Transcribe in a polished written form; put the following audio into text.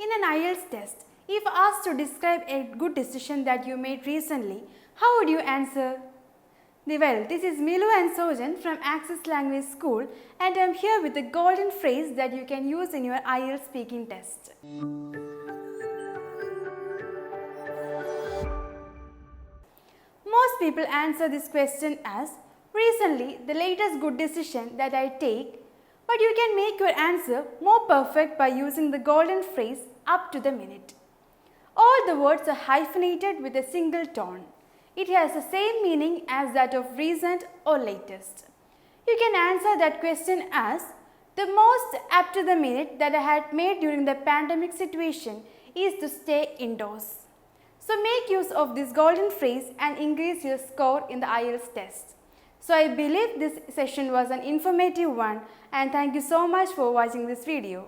In an IELTS test, if asked to describe a good decision that you made recently, how would you answer? Well, this is Milu and Sojan from Access Language School, and I am here with a golden phrase that you can use in your IELTS speaking test. Most people answer this question as, recently the latest good decision that I take, but you can make your answer more perfect by using the golden phrase up to the minute. All the words are hyphenated with a single tone. It has the same meaning as that of recent or latest. You can answer that question as, the most up to the minute that I had made during the pandemic situation is to stay indoors. So make use of this golden phrase and increase your score in the IELTS test. So I believe this session was an informative one, and thank you so much for watching this video.